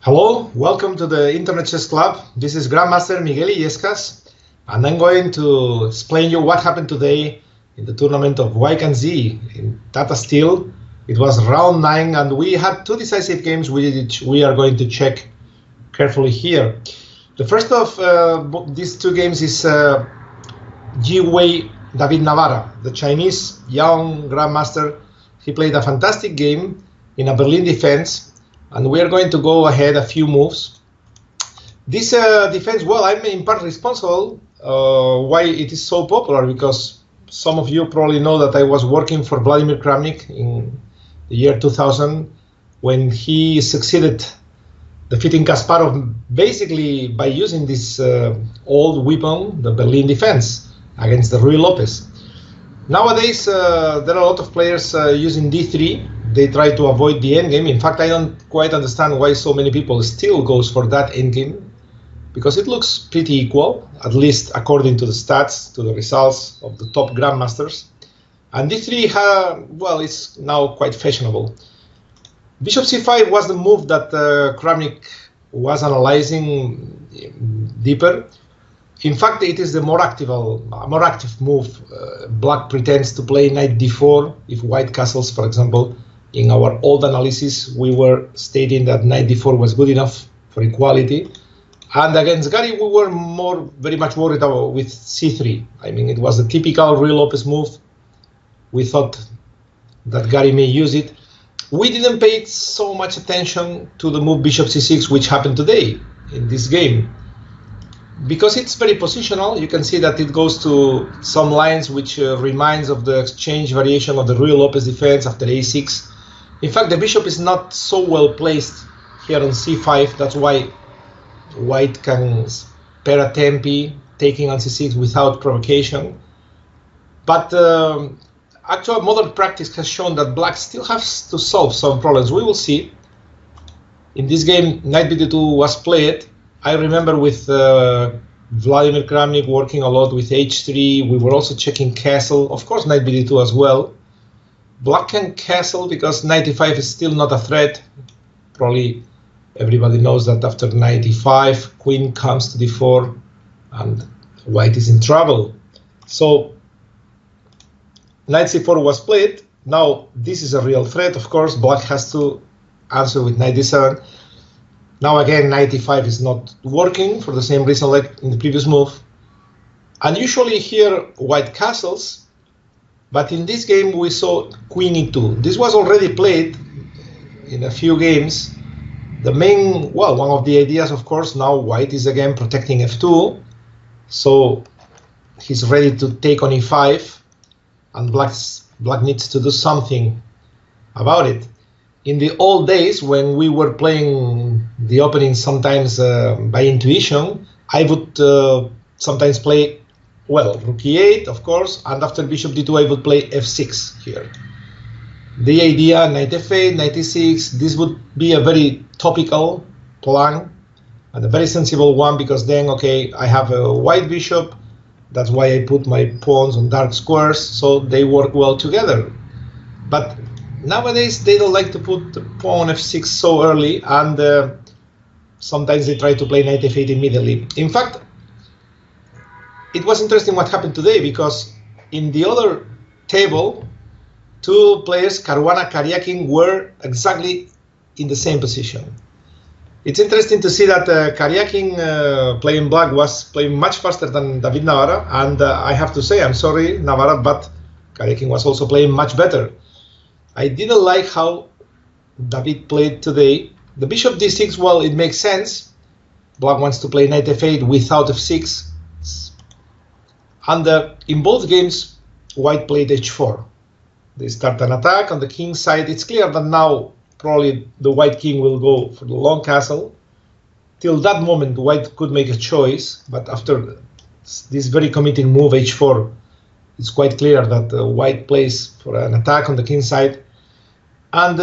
Hello, welcome to the Internet Chess Club. This is Grandmaster Miguel Illescas, and I'm going to explain you what happened today in the tournament of Wei Yi in Tata Steel. It was round 9, and we had two decisive games which we are going to check carefully here. The first of these two games is Wei David Navara, the Chinese young Grandmaster. He played a fantastic game in a Berlin defense. And we are going to go ahead a few moves. This defense, well, I'm in part responsible why it is so popular, because some of you probably know that I was working for Vladimir Kramnik in the year 2000 when he succeeded defeating Kasparov basically by using this old weapon, the Berlin defense, against the Ruy Lopez. Nowadays, there are a lot of players using d3. They try to avoid the endgame. In fact, I don't quite understand why so many people still goes for that endgame, because it looks pretty equal, at least according to the stats, to the results of the top grandmasters. And d3, well, it's now quite fashionable. Bishop c5 was the move that Kramnik was analyzing deeper. In fact, it is the more active move. Black pretends to play knight d4 if white castles, for example. In our old analysis, we were stating that knight d4 was good enough for equality. And against Gary, we were very much worried about with c3. I mean, it was the typical Ruy Lopez move. We thought that Gary may use it. We didn't pay so much attention to the move bishop c6, which happened today in this game. Because it's very positional, you can see that it goes to some lines which reminds of the exchange variation of the Ruy Lopez defense after a6. In fact, the bishop is not so well placed here on c5. That's why white can pair a tempi, taking on c6 without provocation. But actual modern practice has shown that black still has to solve some problems. We will see. In this game, knight bd2 was played. I remember with Vladimir Kramnik working a lot with h3. We were also checking castle. Of course, knight bd2 as well. Black can castle because knight e5 is still not a threat. Probably everybody knows that after knight e5, queen comes to d4, and white is in trouble. So knight c4 was played. Now this is a real threat. Of course, black has to answer with knight d7. Now again, knight e5 is not working for the same reason like in the previous move. And usually here, white castles. But in this game, we saw queen e2. This was already played in a few games. The main, well, one of the ideas, of course, now white is again protecting f2. So he's ready to take on e5. And black needs to do something about it. In the old days, when we were playing the opening sometimes by intuition, I would sometimes play, well, rook e8, of course, and after bishop d2, I would play f6 here. The idea, knight f8, knight e6, this would be a very topical plan and a very sensible one, because then, okay, I have a white bishop. That's why I put my pawns on dark squares, so they work well together. But nowadays, they don't like to put the pawn f6 so early, and sometimes they try to play knight f8 immediately. In fact, it was interesting what happened today, because in the other table, two players, Caruana, Karjakin, were exactly in the same position. It's interesting to see that Karjakin, playing black, was playing much faster than David Navara, and I have to say, I'm sorry, Navara, but Karjakin was also playing much better. I didn't like how David played today. The bishop d6, well, it makes sense. Black wants to play knight f8 without f6. And in both games, white played h4. They start an attack on the king's side. It's clear that now probably the white king will go for the long castle. Till that moment, white could make a choice. But after this very committing move, h4, it's quite clear that white plays for an attack on the king's side. And